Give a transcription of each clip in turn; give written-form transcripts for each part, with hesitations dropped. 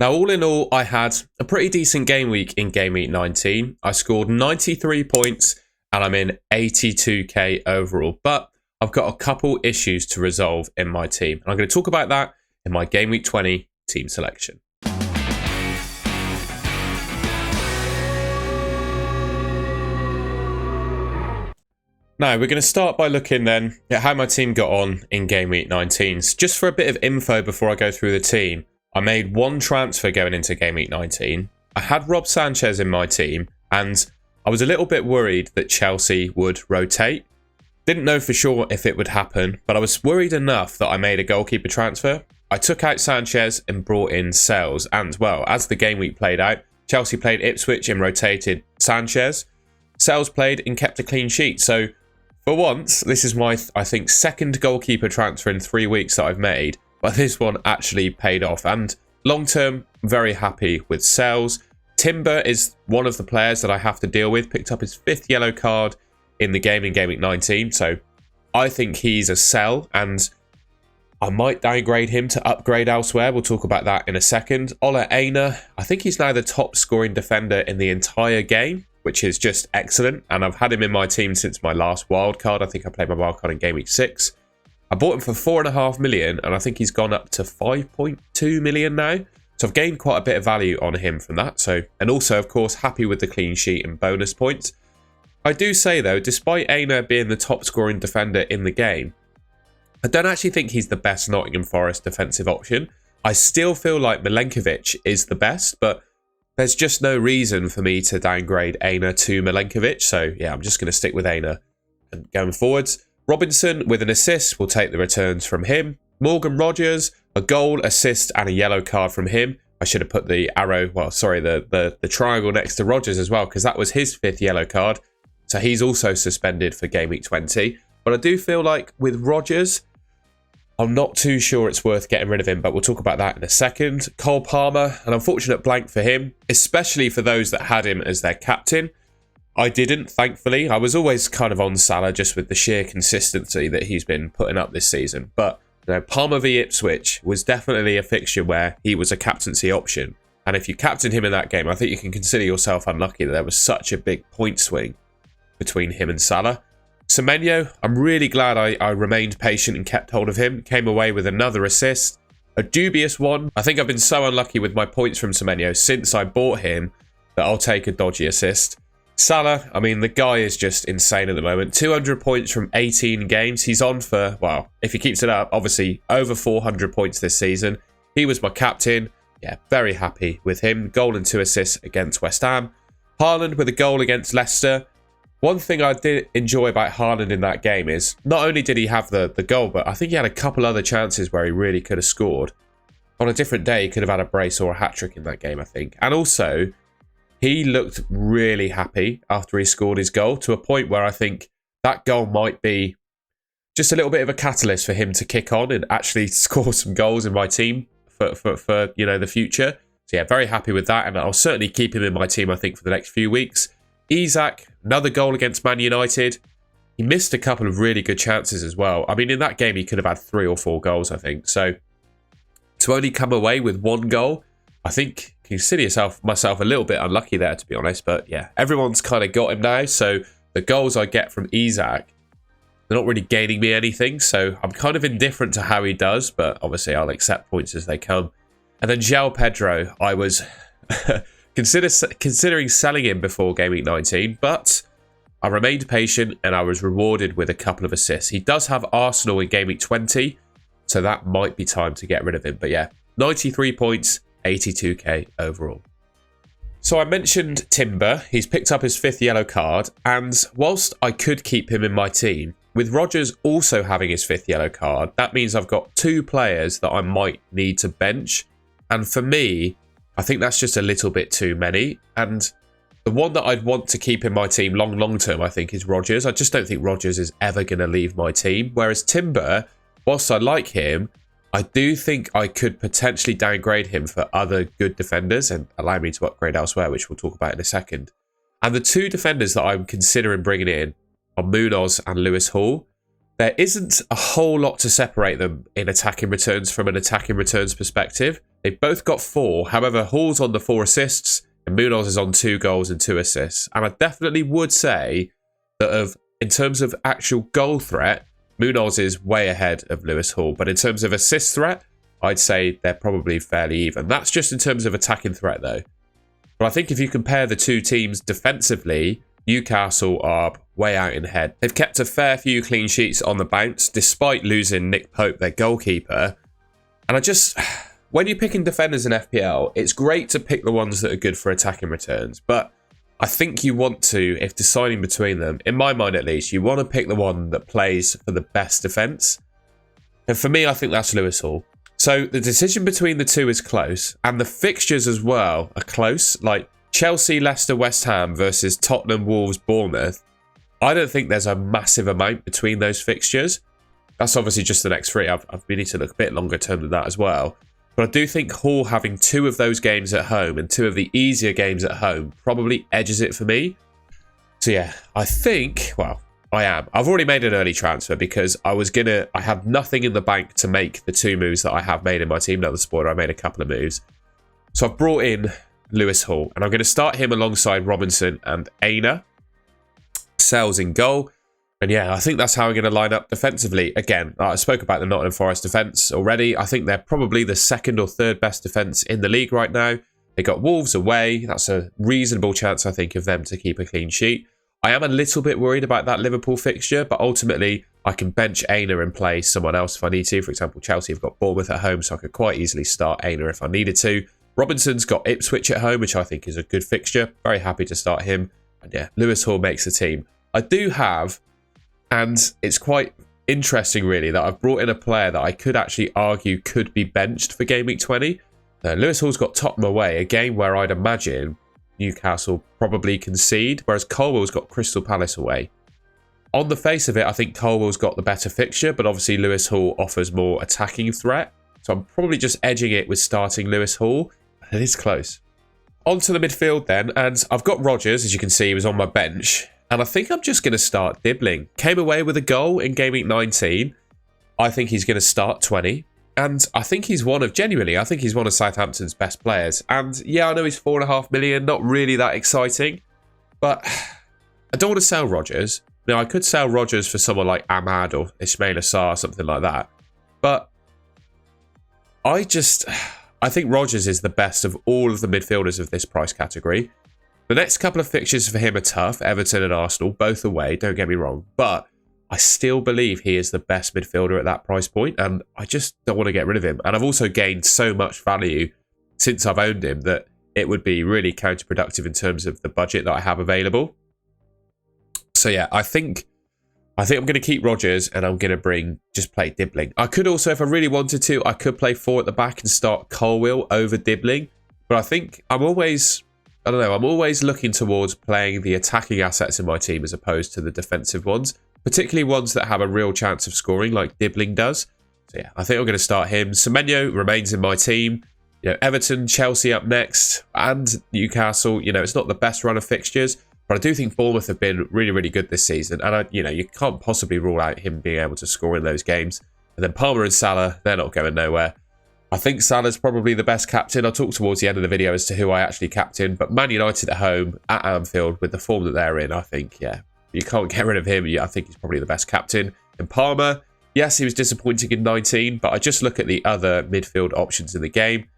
Now, all in all, I had a pretty decent game week in Game Week 19. I scored 93 points and I'm in 82k overall. But I've got a couple issues to resolve in my team. And I'm going to talk about that in my Game Week 20 team selection. Now, we're going to start by looking then at how my team got on in Game Week 19. So just for a bit of info before I go through the team, I made one transfer going into Game Week 19. I had Rob Sanchez in my team, and I was a little bit worried that Chelsea would rotate. Didn't know for sure if it would happen, but I was worried enough that I made a goalkeeper transfer. I took out Sanchez and brought in Sales, and well, as the game week played out, Chelsea played Ipswich and rotated Sanchez. Sales played and kept a clean sheet. So for once, this is my, I think, second goalkeeper transfer in 3 weeks that I've made. But this one actually paid off. And long term, very happy with Sales. Timber is one of the players that I have to deal with. Picked up his 5th yellow card in the game in Game Week 19. So I think he's a sell. And I might downgrade him to upgrade elsewhere. We'll talk about that in a second. Ola Aina, I think he's now the top scoring defender in the entire game, which is just excellent. And I've had him in my team since my last wildcard. I think I played my wildcard in Game Week 6. I bought him for 4.5 million, and I think he's gone up to 5.2 million now. So I've gained quite a bit of value on him from that. So, and also, of course, happy with the clean sheet and bonus points. I do say, though, despite Aina being the top scoring defender in the game, I don't actually think he's the best Nottingham Forest defensive option. I still feel like Milenkovic is the best, but there's just no reason for me to downgrade Aina to Milenkovic. So, yeah, I'm just going to stick with Aina and going forwards. Robinson with an assist, will take the returns from him. Morgan Rogers, a goal, assist, and a yellow card from him. I should have put the arrow, well, sorry, the triangle next to Rogers as well, because that was his 5th yellow card. So he's also suspended for Game Week 20. But I do feel like with Rogers, I'm not too sure it's worth getting rid of him, but we'll talk about that in a second. Cole Palmer, an unfortunate blank for him, especially for those that had him as their captain. I didn't, thankfully. I was always kind of on Salah just with the sheer consistency that he's been putting up this season. But you know, Palmer v Ipswich was definitely a fixture where he was a captaincy option. And if you captain him in that game, I think you can consider yourself unlucky that there was such a big point swing between him and Salah. Semenyo, I'm really glad I remained patient and kept hold of him. Came away with another assist. A dubious one. I think I've been so unlucky with my points from Semenyo since I bought him that I'll take a dodgy assist. Salah, I mean, the guy is just insane at the moment. 200 points from 18 games. He's on for, well, if he keeps it up, obviously over 400 points this season. He was my captain. Yeah, very happy with him. Goal and 2 assists against West Ham. Haaland with a goal against Leicester. One thing I did enjoy about Haaland in that game is not only did he have the goal, but I think he had a couple other chances where he really could have scored. On a different day, he could have had a brace or a hat-trick in that game, I think. And also, he looked really happy after he scored his goal, to a point where I think that goal might be just a little bit of a catalyst for him to kick on and actually score some goals in my team for you know, the future. So yeah, very happy with that, and I'll certainly keep him in my team, I think, for the next few weeks. Isak, another goal against Man United. He missed a couple of really good chances as well. I mean, in that game, he could have had 3 or 4 goals, I think. So to only come away with 1 goal, I think you consider myself a little bit unlucky there, to be honest. But yeah, everyone's kind of got him now. So the goals I get from Isak, they're not really gaining me anything. So I'm kind of indifferent to how he does. But obviously, I'll accept points as they come. And then João Pedro, I was considering selling him before Game Week 19. But I remained patient and I was rewarded with a couple of assists. He does have Arsenal in Game Week 20. So that might be time to get rid of him. But yeah, 93 points. 82k overall. So I mentioned Timber. He's picked up his 5th yellow card, and whilst I could keep him in my team, with Rogers also having his 5th yellow card, that means I've got 2 players that I might need to bench. And for me, I think that's just a little bit too many. And the one that I'd want to keep in my team long term, I think, is Rogers. I just don't think Rogers is ever going to leave my team. Whereas Timber, whilst I like him, I do think I could potentially downgrade him for other good defenders and allow me to upgrade elsewhere, which we'll talk about in a second. And the 2 defenders that I'm considering bringing in are Munoz and Lewis Hall. There isn't a whole lot to separate them in attacking returns from an attacking returns perspective. They've both got 4. However, Hall's on the 4 assists and Munoz is on 2 goals and 2 assists. And I definitely would say that in terms of actual goal threat, Munoz is way ahead of Lewis Hall. But in terms of assist threat, I'd say they're probably fairly even. That's just in terms of attacking threat, though. But I think if you compare the two teams defensively, Newcastle are way out in head. They've kept a fair few clean sheets on the bounce, despite losing Nick Pope, their goalkeeper. And when you're picking defenders in FPL, it's great to pick the ones that are good for attacking returns. But I think you want to, if deciding between them, in my mind at least, you want to pick the one that plays for the best defence. And for me, I think that's Lewis Hall. So the decision between the two is close, and the fixtures as well are close. Like Chelsea, Leicester, West Ham versus Tottenham, Wolves, Bournemouth. I don't think there's a massive amount between those fixtures. That's obviously just the next 3. We need to look a bit longer term than that as well. But I do think Hall having 2 of those games at home and 2 of the easier games at home probably edges it for me. So yeah, I think, well, I am. I've already made an early transfer because I had nothing in the bank to make the 2 moves that I have made in my team. Now the spoiler, I made a couple of moves. So I've brought in Lewis Hall and I'm going to start him alongside Robinson and Aina. Sells in goal. And yeah, I think that's how I'm going to line up defensively. Again, I spoke about the Nottingham Forest defence already. I think they're probably the 2nd or 3rd best defence in the league right now. They got Wolves away. That's a reasonable chance, I think, of them to keep a clean sheet. I am a little bit worried about that Liverpool fixture, but ultimately I can bench Aina and play someone else if I need to. For example, Chelsea have got Bournemouth at home, so I could quite easily start Aina if I needed to. Robinson's got Ipswich at home, which I think is a good fixture. Very happy to start him. And yeah, Lewis Hall makes the team. I do have... And it's quite interesting, really, that I've brought in a player that I could actually argue could be benched for Game Week 20. Lewis Hall's got Tottenham away, a game where I'd imagine Newcastle probably concede, whereas Colwell's got Crystal Palace away. On the face of it, I think Colwell's got the better fixture, but obviously Lewis Hall offers more attacking threat. So I'm probably just edging it with starting Lewis Hall. It is close. On to the midfield then, and I've got Rodgers, as you can see, he was on my bench. And I think I'm just going to start Dibbling. Came away with a goal in Game Week 19. I think he's going to start 20. And I think he's one of Southampton's best players. And yeah, I know he's 4.5 million, not really that exciting. But I don't want to sell Rodgers. Now, I could sell Rodgers for someone like Ahmad or Ismail Assar, something like that. But I think Rodgers is the best of all of the midfielders of this price category. The next couple of fixtures for him are tough. Everton and Arsenal, both away, don't get me wrong. But I still believe he is the best midfielder at that price point, and I just don't want to get rid of him. And I've also gained so much value since I've owned him that it would be really counterproductive in terms of the budget that I have available. So yeah, I think I'm going to keep Rodgers and I'm going to just play Dibbling. I could also, if I really wanted to, I could play 4 at the back and start Colwill over Dibbling. But I think I'm always looking towards playing the attacking assets in my team as opposed to the defensive ones, particularly ones that have a real chance of scoring like Dibbling does. So yeah, I think I'm going to start him. Semenyo remains in my team. Everton, Chelsea up next, and Newcastle. It's not the best run of fixtures, but I do think Bournemouth have been really, really good this season. And you can't possibly rule out him being able to score in those games. And then Palmer and Salah, they're not going nowhere. I think Salah's probably the best captain. I'll talk towards the end of the video as to who I actually captain. But Man United at home, at Anfield, with the form that they're in, I think, yeah, you can't get rid of him. I think he's probably the best captain. And Palmer, yes, he was disappointing in 19, but I just look at the other midfield options in the game.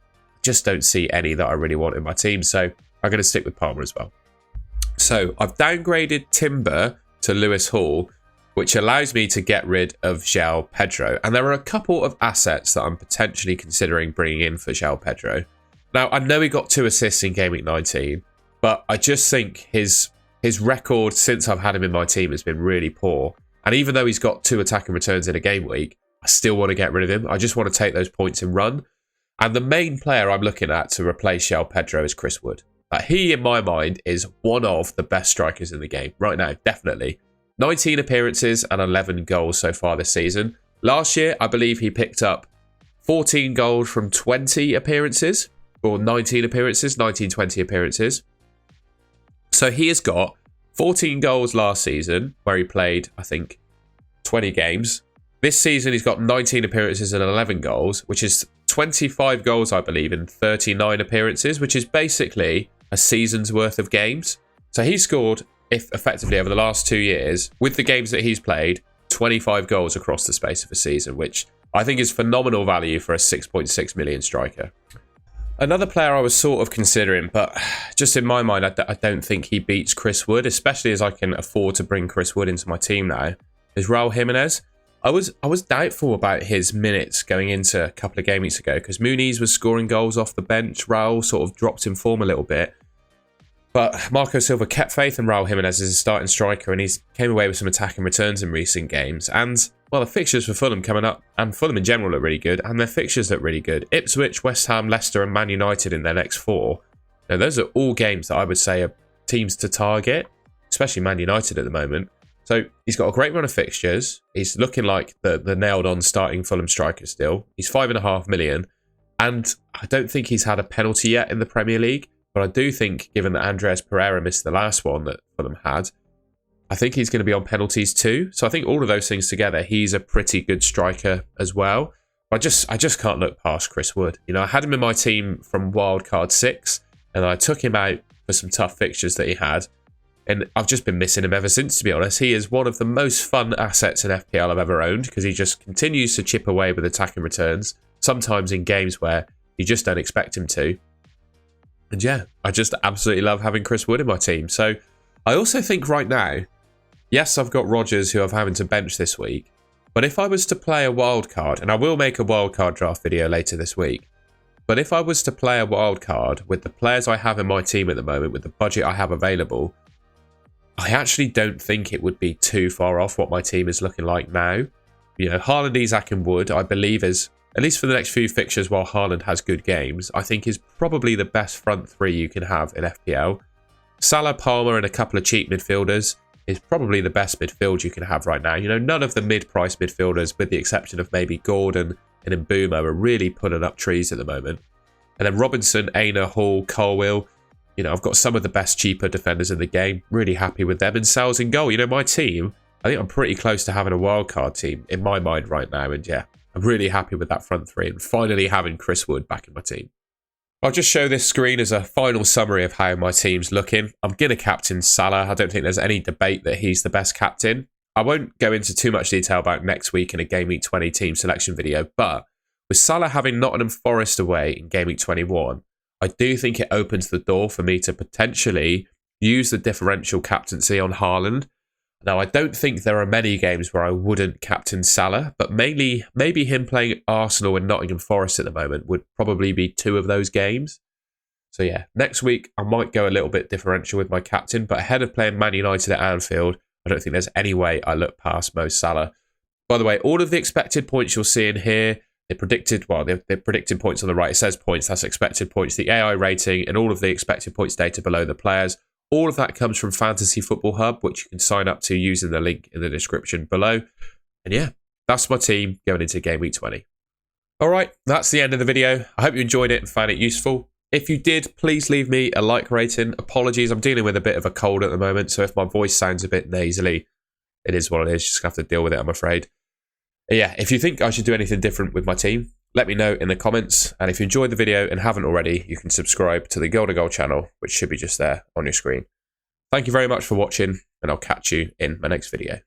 Just don't see any that I really want in my team. So I'm going to stick with Palmer as well. So I've downgraded Timber to Lewis Hall, which allows me to get rid of João Pedro. And there are a couple of assets that I'm potentially considering bringing in for João Pedro. Now, I know he got 2 assists in Game Week 19, but I just think his record since I've had him in my team has been really poor. And even though he's got 2 attacking returns in a game week, I still want to get rid of him. I just want to take those points and run. And the main player I'm looking at to replace João Pedro is Chris Wood. He, in my mind, is one of the best strikers in the game right now, definitely. 19 appearances and 11 goals so far this season. Last year, I believe he picked up 14 goals from 20 appearances, or 19 appearances, 20 appearances. So he has got 14 goals last season, where he played, I think, 20 games. This season, he's got 19 appearances and 11 goals, which is 25 goals, I believe, in 39 appearances, which is basically a season's worth of games. So he scored, if effectively over the last 2 years, with the games that he's played, 25 goals across the space of a season, which I think is phenomenal value for a 6.6 million striker. Another player I was sort of considering, but just in my mind, I don't think he beats Chris Wood, especially as I can afford to bring Chris Wood into my team now, is Raul Jimenez. I was doubtful about his minutes going into a couple of game weeks ago because Muniz was scoring goals off the bench. Raul sort of dropped in form a little bit. But Marco Silva kept faith in Raul Jimenez as a starting striker, and he's came away with some attacking returns in recent games. And, well, the fixtures for Fulham coming up, and Fulham in general look really good, and their fixtures look really good. Ipswich, West Ham, Leicester and Man United in their next 4. Now, those are all games that I would say are teams to target, especially Man United at the moment. So he's got a great run of fixtures. He's looking like the nailed-on starting Fulham striker still. He's 5.5 million, and I don't think he's had a penalty yet in the Premier League. But I do think, given that Andreas Pereira missed the last one that Fulham had, I think he's going to be on penalties too. So I think all of those things together, he's a pretty good striker as well. But I just can't look past Chris Wood. You know, I had him in my team from wildcard 6, and I took him out for some tough fixtures that he had. And I've just been missing him ever since, to be honest. He is one of the most fun assets in FPL I've ever owned because he just continues to chip away with attacking returns, sometimes in games where you just don't expect him to. And yeah, I just absolutely love having Chris Wood in my team. So I also think right now, yes, I've got Rodgers who I'm having to bench this week. But if I was to play a wild card, and I will make a wild card draft video later this week, but if I was to play a wild card with the players I have in my team at the moment, with the budget I have available, I actually don't think it would be too far off what my team is looking like now. You know, Haaland, Isak and Wood, I believe is, at least for the next few fixtures while Haaland has good games, I think is probably the best front 3 you can have in FPL. Salah, Palmer and a couple of cheap midfielders is probably the best midfield you can have right now. You know, none of the mid-price midfielders, with the exception of maybe Gordon and Mbeumo, are really putting up trees at the moment. And then Robinson, Aina, Hall, Colwill. You know, I've got some of the best cheaper defenders in the game. Really happy with them. And Sal's in goal. You know, my team, I think I'm pretty close to having a wildcard team in my mind right now. And yeah, I'm really happy with that front 3 and finally having Chris Wood back in my team. I'll just show this screen as a final summary of how my team's looking. I'm going to captain Salah. I don't think there's any debate that he's the best captain. I won't go into too much detail about next week in a Game Week 20 team selection video, but with Salah having Nottingham Forest away in Game Week 21, I do think it opens the door for me to potentially use the differential captaincy on Haaland. Now, I don't think there are many games where I wouldn't captain Salah, but maybe him playing Arsenal and Nottingham Forest at the moment would probably be 2 of those games. So yeah, next week I might go a little bit differential with my captain, but ahead of playing Man United at Anfield, I don't think there's any way I look past Mo Salah. By the way, all of the expected points you'll see in here, they're predicted points on the right. It says points, that's expected points, the AI rating, and all of the expected points data below the players. All of that comes from Fantasy Football Hub, which you can sign up to using the link in the description below. And yeah, that's my team going into Game Week 20. All right, that's the end of the video. I hope you enjoyed it and found it useful. If you did, please leave me a like rating. Apologies, I'm dealing with a bit of a cold at the moment, so if my voice sounds a bit nasally, it is what it is. Just have to deal with it, I'm afraid. Yeah, if you think I should do anything different with my team, let me know in the comments. And if you enjoyed the video and haven't already, you can subscribe to the Goal to Goal channel, which should be just there on your screen. Thank you very much for watching, and I'll catch you in my next video.